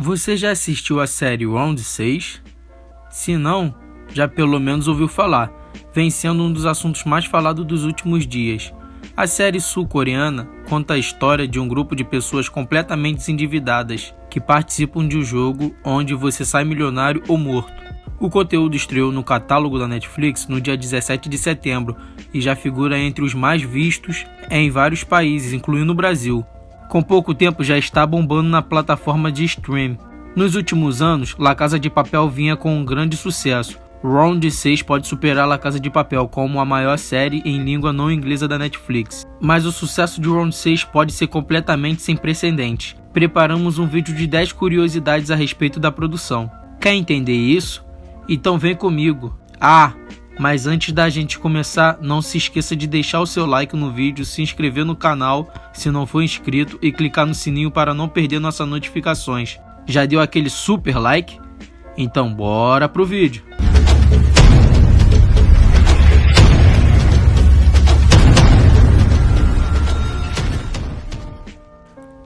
Você já assistiu a série Round 6? Se não, já pelo menos ouviu falar, vem sendo um dos assuntos mais falados dos últimos dias. A série sul-coreana conta a história de um grupo de pessoas completamente endividadas que participam de um jogo onde você sai milionário ou morto. O conteúdo estreou no catálogo da Netflix no dia 17 de setembro e já figura entre os mais vistos em vários países, incluindo o Brasil. Com pouco tempo já está bombando na plataforma de stream. Nos últimos anos, La Casa de Papel vinha com um grande sucesso. Round 6 pode superar La Casa de Papel como a maior série em língua não inglesa da Netflix. Mas o sucesso de Round 6 pode ser completamente sem precedentes. Preparamos um vídeo de 10 curiosidades a respeito da produção. Quer entender isso? Então vem comigo. Mas antes da gente começar, não se esqueça de deixar o seu like no vídeo, se inscrever no canal se não for inscrito e clicar no sininho para não perder nossas notificações. Já deu aquele super like? Então bora pro vídeo!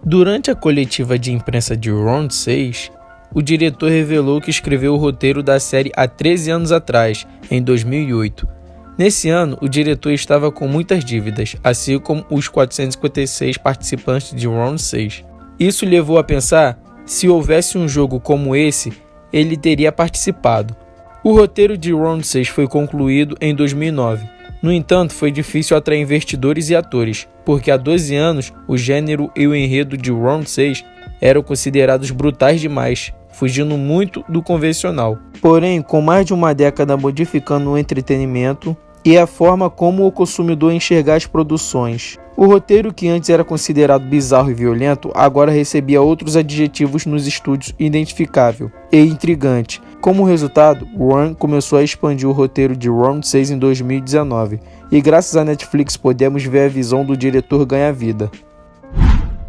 Durante a coletiva de imprensa de Round 6, o diretor revelou que escreveu o roteiro da série há 13 anos atrás, em 2008. Nesse ano, o diretor estava com muitas dívidas, assim como os 456 participantes de Round 6. Isso levou a pensar se houvesse um jogo como esse, ele teria participado. O roteiro de Round 6 foi concluído em 2009. No entanto, foi difícil atrair investidores e atores, porque há 12 anos o gênero e o enredo de Round 6 eram considerados brutais demais, fugindo muito do convencional. Porém, com mais de uma década modificando o entretenimento e a forma como o consumidor enxergar as produções. O roteiro, que antes era considerado bizarro e violento, agora recebia outros adjetivos nos estúdios: identificável e intrigante. Como resultado, Warren começou a expandir o roteiro de Round 6 em 2019, e graças à Netflix podemos ver a visão do diretor ganhar vida.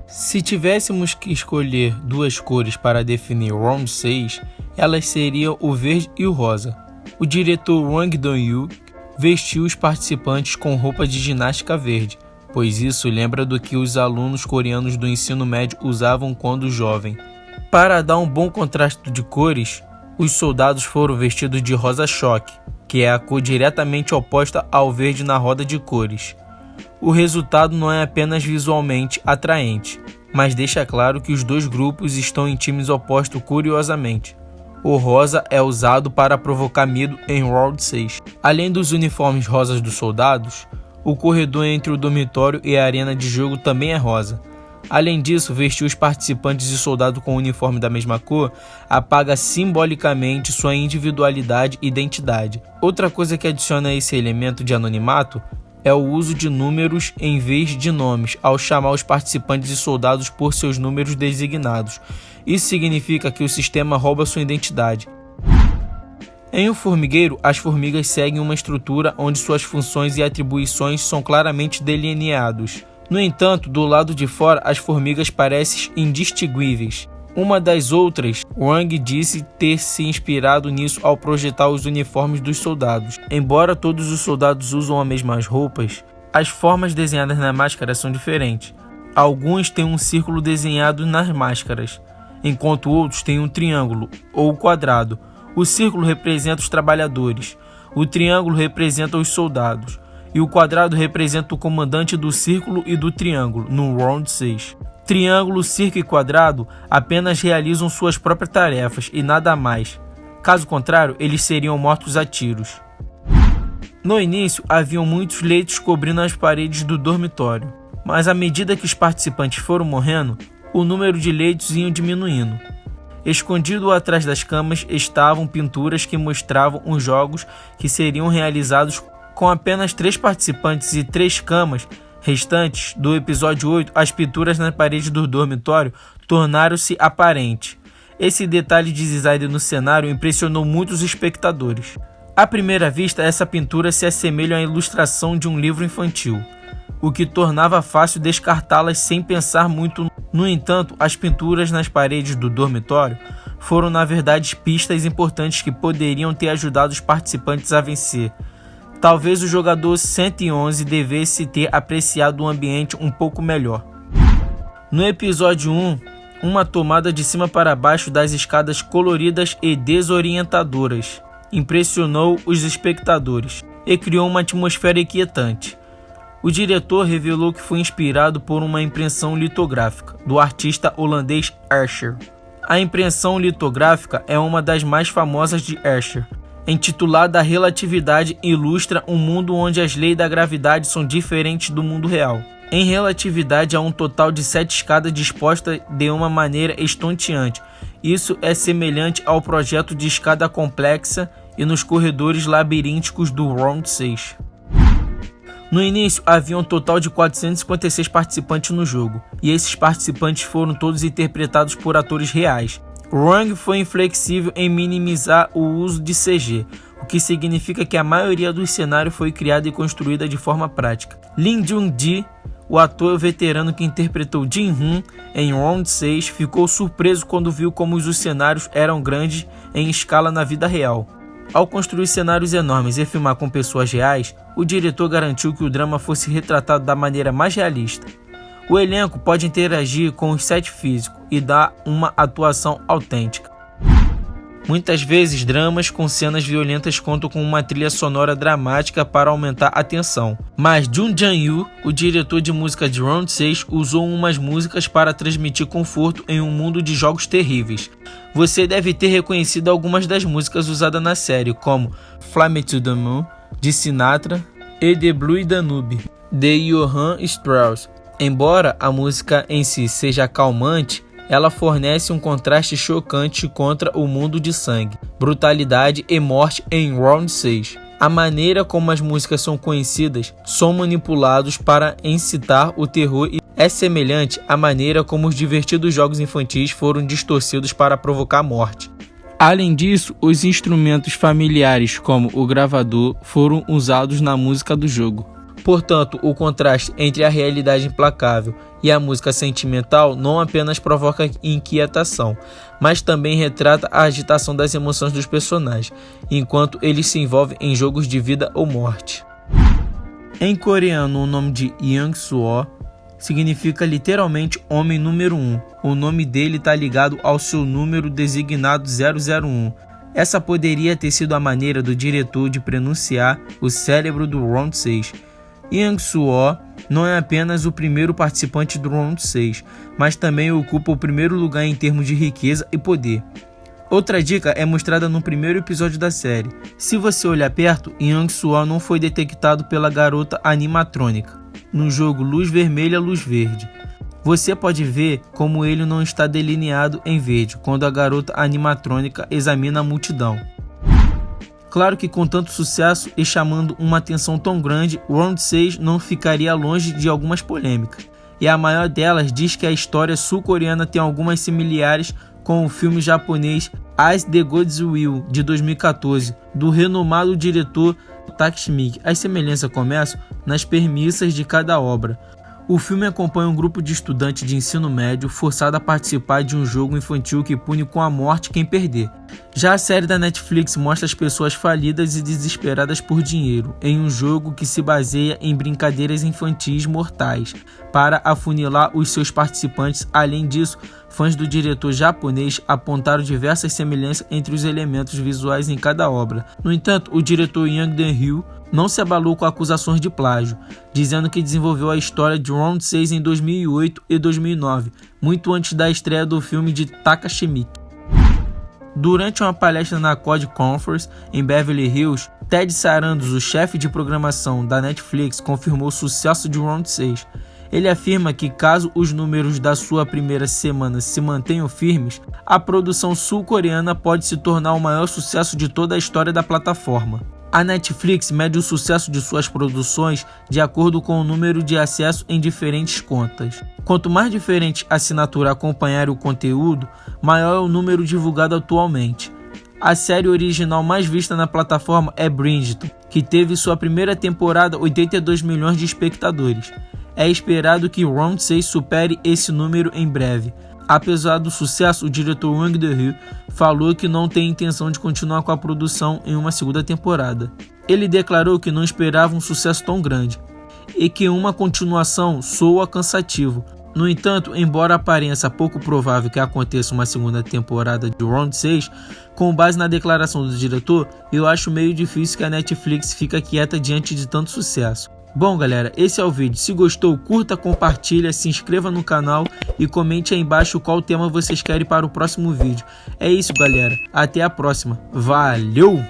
Se tivéssemos que escolher duas cores para definir Round 6, elas seriam o verde e o rosa. O diretor Wang Dong-yu vestiu os participantes com roupa de ginástica verde, pois isso lembra do que os alunos coreanos do ensino médio usavam quando jovem. Para dar um bom contraste de cores, os soldados foram vestidos de rosa choque, que é a cor diretamente oposta ao verde na roda de cores. O resultado não é apenas visualmente atraente, mas deixa claro que os dois grupos estão em times opostos curiosamente. O rosa é usado para provocar medo em Round 6. Além dos uniformes rosas dos soldados, o corredor entre o dormitório e a arena de jogo também é rosa. Além disso, vestir os participantes de soldado com o uniforme da mesma cor apaga simbolicamente sua individualidade e identidade. Outra coisa que adiciona esse elemento de anonimato é o uso de números em vez de nomes, ao chamar os participantes de soldados por seus números designados. Isso significa que o sistema rouba sua identidade. Em um formigueiro, as formigas seguem uma estrutura onde suas funções e atribuições são claramente delineados. No entanto, do lado de fora, as formigas parecem indistinguíveis. Uma das outras, Wang disse ter se inspirado nisso ao projetar os uniformes dos soldados. Embora todos os soldados usam as mesmas roupas, as formas desenhadas na máscara são diferentes. Alguns têm um círculo desenhado nas máscaras, enquanto outros têm um triângulo ou quadrado. O círculo representa os trabalhadores, o triângulo representa os soldados, e o quadrado representa o comandante do círculo e do triângulo, no Round 6. Triângulo, círculo e quadrado apenas realizam suas próprias tarefas e nada mais. Caso contrário, eles seriam mortos a tiros. No início, haviam muitos leitos cobrindo as paredes do dormitório, mas à medida que os participantes foram morrendo, o número de leitos ia diminuindo. Escondido atrás das camas estavam pinturas que mostravam os jogos que seriam realizados com apenas 3 participantes e 3 camas restantes. Do episódio 8, as pinturas na parede do dormitório tornaram-se aparentes. Esse detalhe de design no cenário impressionou muitos espectadores. À primeira vista, essa pintura se assemelha à ilustração de um livro infantil, o que tornava fácil descartá-las sem pensar muito. No entanto, as pinturas nas paredes do dormitório foram na verdade pistas importantes que poderiam ter ajudado os participantes a vencer. Talvez o jogador 111 devesse ter apreciado o ambiente um pouco melhor. No episódio 1, uma tomada de cima para baixo das escadas coloridas e desorientadoras impressionou os espectadores e criou uma atmosfera inquietante. O diretor revelou que foi inspirado por uma impressão litográfica do artista holandês Escher. A impressão litográfica é uma das mais famosas de Escher. Intitulada A Relatividade, ilustra um mundo onde as leis da gravidade são diferentes do mundo real. Em relatividade, há um total de 7 escadas dispostas de uma maneira estonteante. Isso é semelhante ao projeto de escada complexa e nos corredores labirínticos do Round 6. No início, havia um total de 456 participantes no jogo, e esses participantes foram todos interpretados por atores reais. Wrong foi inflexível em minimizar o uso de CG, o que significa que a maioria do cenário foi criada e construída de forma prática. Lee Jung-ji, o ator veterano que interpretou Jin-hoon em Round 6, ficou surpreso quando viu como os cenários eram grandes em escala na vida real. Ao construir cenários enormes e filmar com pessoas reais, o diretor garantiu que o drama fosse retratado da maneira mais realista. O elenco pode interagir com os sets físicos e dar uma atuação autêntica. Muitas vezes, dramas com cenas violentas contam com uma trilha sonora dramática para aumentar a tensão. Mas Jung Jan-yu, o diretor de música de Round 6, usou umas músicas para transmitir conforto em um mundo de jogos terríveis. Você deve ter reconhecido algumas das músicas usadas na série, como Fly Me to the Moon, de Sinatra, e The Blue Danube, de Johann Strauss. Embora a música em si seja calmante, ela fornece um contraste chocante contra o mundo de sangue, brutalidade e morte em Round 6. A maneira como as músicas são conhecidas são manipulados para incitar o terror e é semelhante à maneira como os divertidos jogos infantis foram distorcidos para provocar morte. Além disso, os instrumentos familiares como o gravador foram usados na música do jogo. Portanto, o contraste entre a realidade implacável e a música sentimental não apenas provoca inquietação, mas também retrata a agitação das emoções dos personagens, enquanto eles se envolvem em jogos de vida ou morte. Em coreano, o nome de Young-soo significa literalmente Homem Número 1. O nome dele está ligado ao seu número designado 001. Essa poderia ter sido a maneira do diretor de pronunciar o cérebro do Round 6. Young-soo não é apenas o primeiro participante do Round 6, mas também ocupa o primeiro lugar em termos de riqueza e poder. Outra dica é mostrada no primeiro episódio da série. Se você olhar perto, Young-soo não foi detectado pela garota animatrônica no jogo Luz Vermelha, Luz Verde. Você pode ver como ele não está delineado em verde quando a garota animatrônica examina a multidão. Claro que com tanto sucesso e chamando uma atenção tão grande, Round 6 não ficaria longe de algumas polêmicas. E a maior delas diz que a história sul-coreana tem algumas similares com o filme japonês As the Gods Will, de 2014, do renomado diretor Takashi Miike. As semelhanças começam nas premissas de cada obra. O filme acompanha um grupo de estudantes de ensino médio forçado a participar de um jogo infantil que pune com a morte quem perder. Já a série da Netflix mostra as pessoas falidas e desesperadas por dinheiro, em um jogo que se baseia em brincadeiras infantis mortais, para afunilar os seus participantes. Além disso, fãs do diretor japonês apontaram diversas semelhanças entre os elementos visuais em cada obra. No entanto, o diretor Yang Dan-ryu não se abalou com acusações de plágio, dizendo que desenvolveu a história de Round 6 em 2008 e 2009, muito antes da estreia do filme de Takashi Miike. Durante uma palestra na COD Conference em Beverly Hills, Ted Sarandos, o chefe de programação da Netflix, confirmou o sucesso de Round 6. Ele afirma que caso os números da sua primeira semana se mantenham firmes, a produção sul-coreana pode se tornar o maior sucesso de toda a história da plataforma. A Netflix mede o sucesso de suas produções de acordo com o número de acessos em diferentes contas. Quanto mais diferente a assinatura acompanhar o conteúdo, maior é o número divulgado atualmente. A série original mais vista na plataforma é Bridgerton, que teve sua primeira temporada 82 milhões de espectadores. É esperado que Round 6 supere esse número em breve. Apesar do sucesso, o diretor Wang Dan-ryu falou que não tem intenção de continuar com a produção em uma segunda temporada. Ele declarou que não esperava um sucesso tão grande e que uma continuação soa cansativo. No entanto, embora pareça pouco provável que aconteça uma segunda temporada de Round 6, com base na declaração do diretor, eu acho meio difícil que a Netflix fique quieta diante de tanto sucesso. Bom galera, esse é o vídeo. Se gostou, curta, compartilha, se inscreva no canal e comente aí embaixo qual tema vocês querem para o próximo vídeo. É isso galera, até a próxima. Valeu!